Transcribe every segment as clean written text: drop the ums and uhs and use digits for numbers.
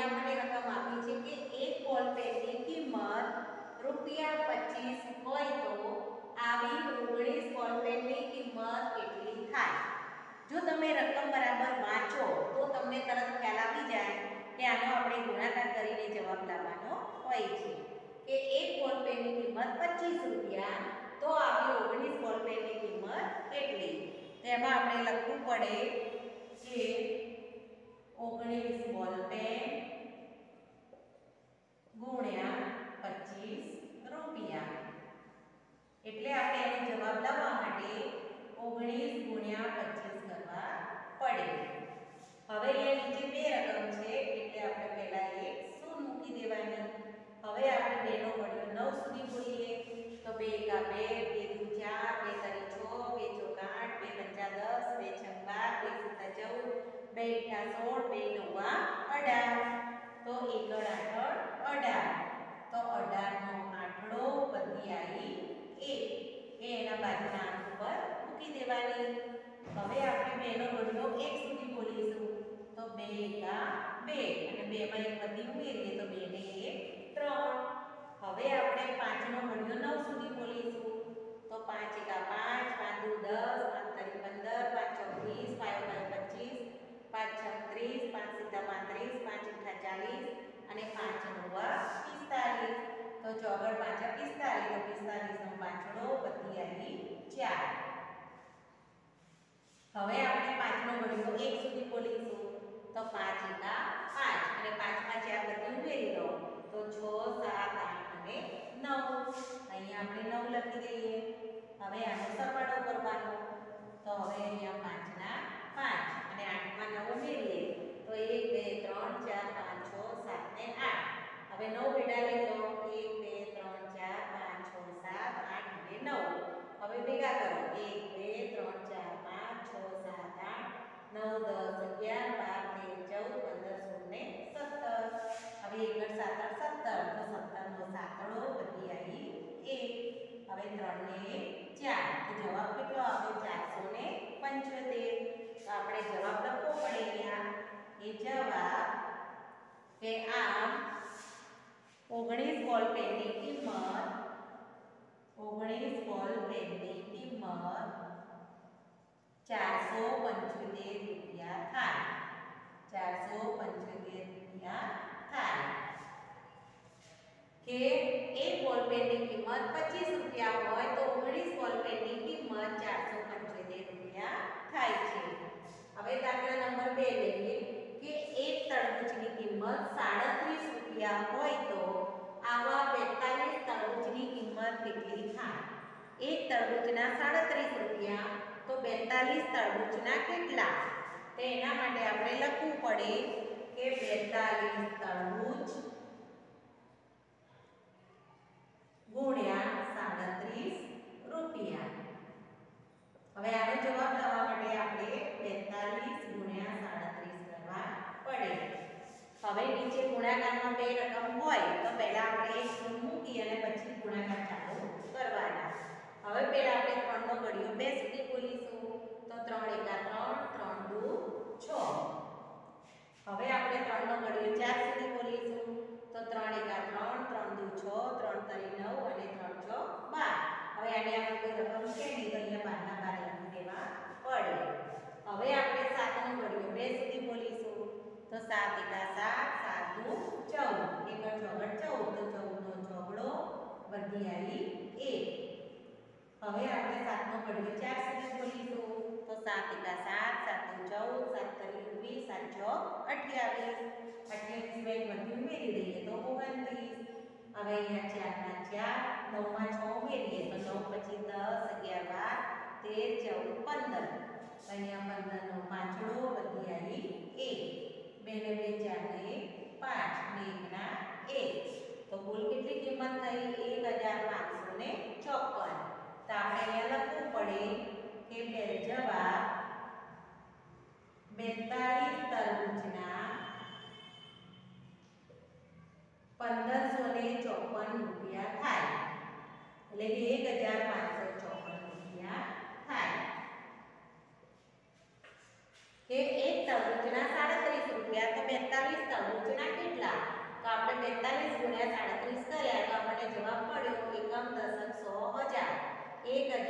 અહીંયા મને રકમ આપી છે કે એક બોલ પેનની કિંમત ₹25 હોય તો આવી 19 બોલ પેનની કિંમત કેટલી થાય? જો તમે રકમ બરાબર વાંચો તો તમને તરત ખ્યાલ આવી જાય કે આનો આપણે ગુણાકાર કરીને જવાબ લાવવાનો હોય છે કે એક બોલ પેનની કિંમત ₹25 તો આવી 19 બોલ પેનની કિંમત કેટલી? તેમાં આપણે લખવું પડે કે 19 બોલ પેન ગુણ્યા ₹25 એટલે આપણે એનો જવાબ લાવવા માટે 19 ગુણ્યા 25 કરવા પડે. હવે અહીંયા નીચે બે રકમ છે એટલે આપણે પહેલા એક શૂન્ય મૂકી દેવાની. હવે આપણે 2 નો ઘડિયો 9 સુધી બોલીએ તો 2 એકા 2, 2 દુ 4, 2 તરી 6, 2 ચોક 8, 2 પંચા 10, 2 છંગ 12, 2 સત્તા 14, 2 અઠ્ઠા 16, 2 નવા 18 તો 1 8 18 તો 18 નો આંકડો બધી આવી 1 એ એના બાજુના આંક ઉપર મૂકી દેવાની. હવે આપણે 2 નો ઘડિયો 1 સુધી બોલીશું તો 2 એકા 2 અને 2 માં એક બધી ઉમેરીએ તો 2 ને 1 3. હવે આપણે 5 નો ઘડિયો 9 સુધી બોલીશું તો 5 એકા 5, 5 દુ 10, 5 તરી 15, 5 ચોક 20, 5 25, 5 છંગ 30, 5 સિત્તા 35, 5 અઠ્ઠા 40 અને 5 નવા 45 તો 4 5 45 તો 45 નો પાંચડો બધી આવી 4. હવે આપણે 5 નો ઘડિયો 1 સુધી બોલીશું તો 5 એકા 5 અને 5 માં 4 બધી ઉમેરી દો તો 6 7 8 અને 9. અહીંયા આપણે 9 લખી દઈએ. હવે આનો સરવાળો કરવાનો તો હવે અહીંયા 5 ના 5 અને 8 માં 9 ઉમેરીએ તો 1 2 3 4 5 6 7 ને 8. હવે 9 ભેગા લઈ લો 1 2 3 4 5 6 7 8 અને 9. હવે ભેગા કરો 1 2 3 4 5 6 7 8 9 10 11 12 13 14 15 16 ને 17. હવે 1 7 8 17 તો 17 નો સાતડો બધી આવી 1. હવે 3 ને 4 તો જવાબ કેટલો આવે 475. તો આપણે જવાબ લખવો પડે અહીંયા એ જવાબ કે આમ 19 બોલ પેનની કિંમત 19 બોલ પેનની કિંમત ₹475 થાય. 475 થાય કે એક બોલ પેનની કિંમત ₹25 હોય તો 19 બોલ પેનની કિંમત ₹475 થાય છે. હવે દાખલા નંબર 2 લઈએ કે એક તરબૂચની કિંમત ₹37 હોય તો આવા 42 તરબૂચની કિંમત કેટલી થાય? એક તરબૂચના ₹37 તો 42 તરબૂચના કેટલા? તો એના માટે આપણે લખવું પડે કે 42 તરબૂચ ગુણ્યા ₹37. હવે આનો જવાબ લાવવા માટે આપણે 42 ગુણ્યા 37 કરવા પડે. હવે નીચે ગુણાકારમાં બે રકમ હોય તો પહેલા આપણે એક શૂન્ય મૂકી અને પછી ગુણાકાર ચાલુ કરવાના. હવે પહેલા આપણે 3 નો ઘડિયો 2 સુધી બોલીશું તો 3 એકા 3, 3 દુ 6. હવે આપણે 3 નો ઘડિયો 4 સુધી બોલીશું તો 3 એકા 3, 3 દુ 6, 3 તરી 9 અને 3 ચોક 12. હવે આને આપણે કોઈ રકમ છે નહીં તો અહીંયા 12 ના 12 લખી દેવા પડે. હવે આપણે 7 નો ઘડિયો 2 સુધી બોલીશું તો 7 એકા 7, 7 દુ 14, 1 14 તો 14 નો ચોગડો બધી આવી 1. હવે આપણે 7 નો ઘડિયો 4 સુધી બોલીશું તો 7 એકા 7, 7 દુ 14, 7 તરી 20, 7 ચોક 28, 28 માં એક બધી ઉમેરી દઈએ તો 29. હવે અહીંયા 4 ના 4, 9 માં 6 ઉમેરીએ તો 9 પછી 10, 11, 12, 13, 14, 15. અહીંયા 15 નો પાંચડો બધી આવી 1. 2 ને 2 4 ને 5 ને 1 ના 1. તો કુલ કેટલી કિંમત થઈ 1554. તો આપણે અહીંયા લખવું પડે કે જવાબ 42 તરબૂચના ₹1554 થાય. એટલે કે 1554 થાય. કે એક તરબૂચના ₹37 તો 42 તરબૂચના કેટલા?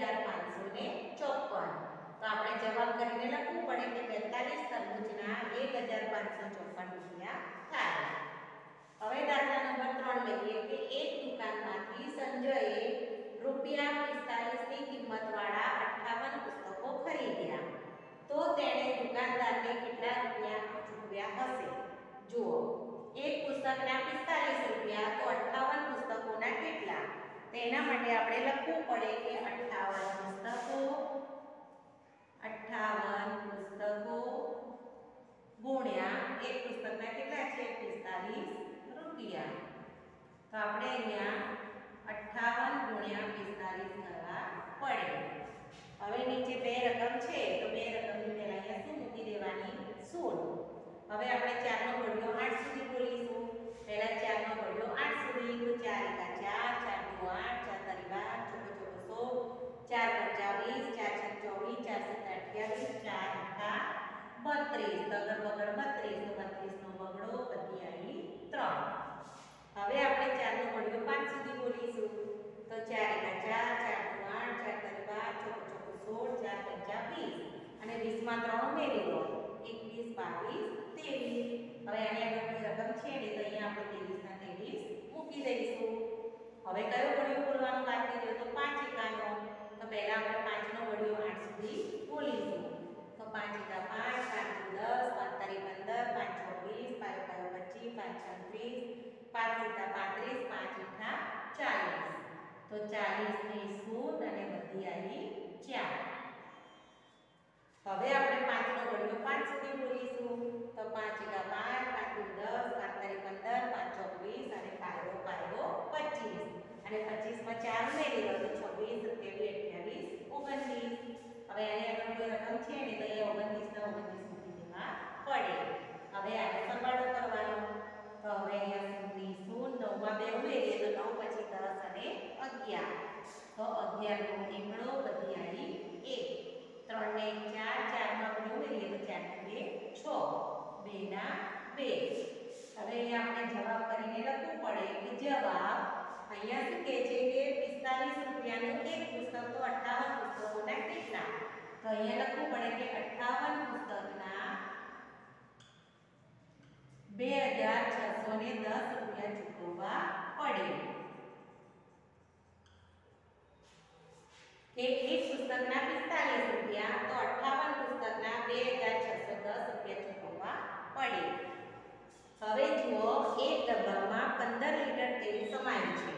1554. તો આપણે જવાબ કરીને લખવું પડે કે 42 તરબૂચના 1554 રૂપિયા થાય. હવે દાખલા નંબર 3 લઈએ કે એક દુકાનમાંથી સંજયે ₹45 ની કિંમતવાળા 58 પુસ્તકો ખરીદ્યા. તો તેણે દુકાનદારને કેટલા રૂપિયા ચૂકવ્યા હશે? જુઓ, એક પુસ્તકના 45 રૂપિયા તો 58 પુસ્તકોના કેટલા? તેના માટે આપણે લખવું પડે કે 58 પુસ્તકો ગુણ્યા એક પુસ્તકના કેટલા છે? 45 રૂપિયા. તો આપણે અહીંયા 58 ગુણ્યા 45 કરવા પડે. હવે નીચે બે રકમ છે તો બે રકમની પહેલા અહીંયા શું મૂકી દેવાની? 16. હવે આપણે 4 નો ઘડિયો 8 સુધી બોલીશું. પહેલા 4 નો ઘડિયો 8 સુધી. તો 4 એકા 4, 4 દુ 8, 4 તારી 12, 4 ચોકો 20, 4 છંગ 24, 4 સત્તા 28, 4 અઠા 32, તગડ બગડ 32, તો 32 નો બગડો બધી આવી 3. હવે આપણે 4 નો ઘડિયો 5 સુધી બોલીશું. તો 4 એકા 4, 4 દુ 8, 4 તારી 12, ચોકો 16, 4 પંચા 20 અને 20 માં 3 ઉમેરી દો. 21, 22, 23. હવે આની આગળ કોઈ રકમ છે ને તો અહીંયા આપણે 23 ના 23 મૂકી દઈશું. હવે કયો ઘડિયો બોલવાનો બાકી રહ્યો? તો 5 એકાનો. તો પહેલા આપણે 5 નો ઘડિયો 8 સુધી બોલીશું. તો 5 એકા 5, 5 દુ 10, 5 તારી 15, 5 છોક 20, 5 પાયો 25, 5 છંગ 30, 5 સીધા 35, 5 એઠા 40. તો 40 ની 0 અને બધી આવી 4. હવે આપણે 5 નો ઘડિયો 5 સુધી બોલીશું. તો 5 એકા 5, 5 દુ 10, 5 તારી 15, 5 ચોક 20 અને પાયો 25. અને 25 માં 4 ઉમેરી દો તો 26, 27, 28, 29. હવે આની આગળ કોઈ રકમ છે ને તો એ 29 ના 29 મૂકી દેવા પડે. હવે આને સરવાળો કરવાનો. તો હવે અહીંયા 0 9 માં 2 ઉમેરીએ તો 9 પછી 10 અને 11. તો 11 નો એકડો બધી આવી 1. 3 ને 4, 4 માં 2 ઉમેરીએ તો 4 ને 2 6, 2 ના 2. હવે અહીંયા આપણે જવાબ કરીને લખવું પડે કે જવાબ અહીંયા શું કહે છે કે 45 રૂપિયાનું એક પુસ્તક તો 58 પુસ્તકોના કેટલા? તો અહીંયા લખવું પડે કે 58 પુસ્તકના 2610 રૂપિયા ચૂકવવા પડે. કે એક પુસ્તકના 45 રૂપિયા તો 58 પુસ્તકના 2610 રૂપિયા ચૂકવવા પડે. હવે જુઓ, એક ડબ્બામાં 15 લીટર તેલ સમાય છે.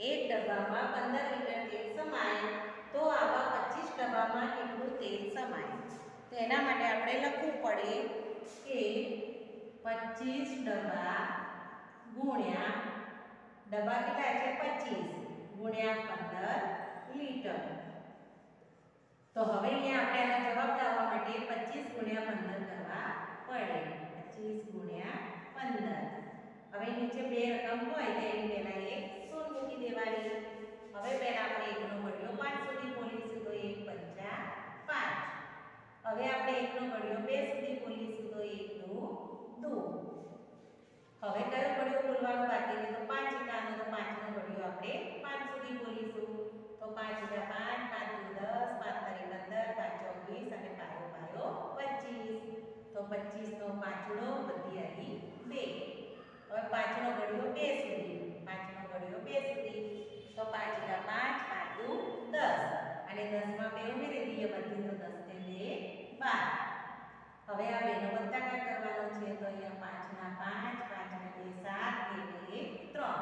એક ડબ્બામાં 15 લીટર તેલ સમાય તો આવા 25 ડબ્બામાં કેટલું તેલ સમાય? તો એના માટે આપણે લખવું પડે કે 25 ડબ્બા ગુણ્યા ડબ્બા કેટલા છે? 25 ગુણ્યા 15 લીટર. તો હવે અહીંયા આપણે આનો જવાબ લાવવા માટે 25 ગુણ્યા 15 કરવા પડે. 25 ગુણ્યા 15. હવે નીચે બે રકમ હોય તો એની પહેલા એક 0 મૂકી દેવાની. હવે પહેલા આપણે 1 નો ઘડિયો 5 સુધી બોલીશું તો 1 પંચા 5. હવે આપણે 1 નો ઘડિયો 2 સુધી બોલીશું તો 1 દુ 2. હવે કયો ઘડિયો બોલવાનો બાકી છે? તો 5 એકાનો. તો 5 નો ઘડિયો આપણે 5 સુધી બોલીશું. તો 5 એકા 5, 5 દુ 10, 5 તારી 15, 5 ચોક 20 અને પાયો 25. તો 25 નો પાંચડો બધી આવી 2. હવે 5 નો ઘડિયો 2 સુધી. 5 નો ઘડિયો 2 સુધી. તો 5 એકા 5, 5 દુ 10 અને 10 માં 2 ઉમેરી દઈએ બધી. તો 10 ને 2 12. હવે આ બેનો વત્તાકાર કરવાનો છે. તો અહીંયા 5 ના 5, 5 ના 2 7, 2 1 3.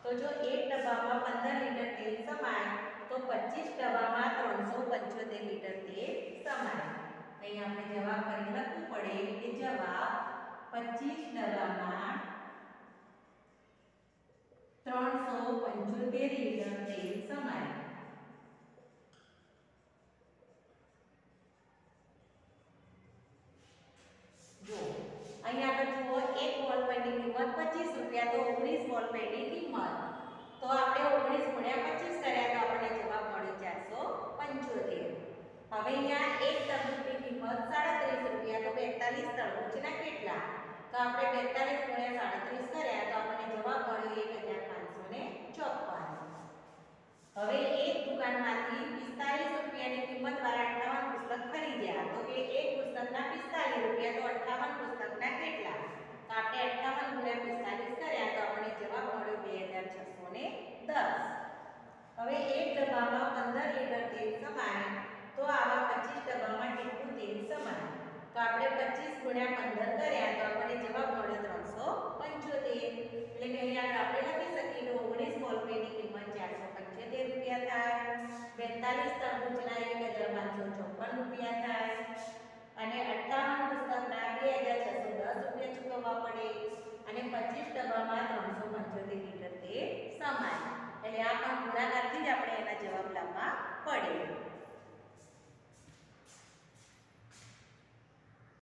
તો જો એક ડબ્બામાં 15 લીટર તેલ સમાય તો 25 ડબ્બામાં 375 લીટર તેલ સમાય. અહીંયા આપણે જવાબ કરીને લખવું પડે કે જવાબ 25 ડબ્બામાં 375 લીટર તેલ સમાય. જો અહીંયા આગળ જુઓ, એક બોલ પેનની કિંમત 25 રૂપિયા તો 19 બોલ પેનની કિંમત. તો આપણે 19 ગુણ્યા 25 કર્યા તો આપણને જવાબ મળ્યો 475. હવે અહીંયા એક તરબૂચની કિંમત 37 રૂપિયા તો 42 તરબૂચના કેટલા? તો આપણે 42 ગુણ્યા 37 કર્યા તો આપણને જવાબ મળ્યો 1554. હવે એક દુકાનમાંથી 58 પુસ્તકના કેટલા? તો આપણે 58 × 45 કર્યા તો આપણને જવાબ મળ્યો 2610. હવે એક ડબ્બામાં 15 લીટર તેલ સમાય તો આવા 25 ડબ્બામાં કેટલું તેલ સમાય? તો આપણે 25 × 15 કર્યા તો આપણને જવાબ મળ્યો 375. એટલે કે અહીંયા આપણે લખી શકીએ કે 19 બોલપેનની કિંમત 475 રૂપિયા થાય, 42 તરબૂચના 1554 રૂપિયા થાય અને 58 પુસ્તકના 2610 રૂપિયા ચૂકવવા પડે અને 25 ડબ્બામાં 375 લીટર તેલ સમાય. એટલે આ પણ ગુણાકારથી જ આપણે એના જવાબ લાવવા પડે.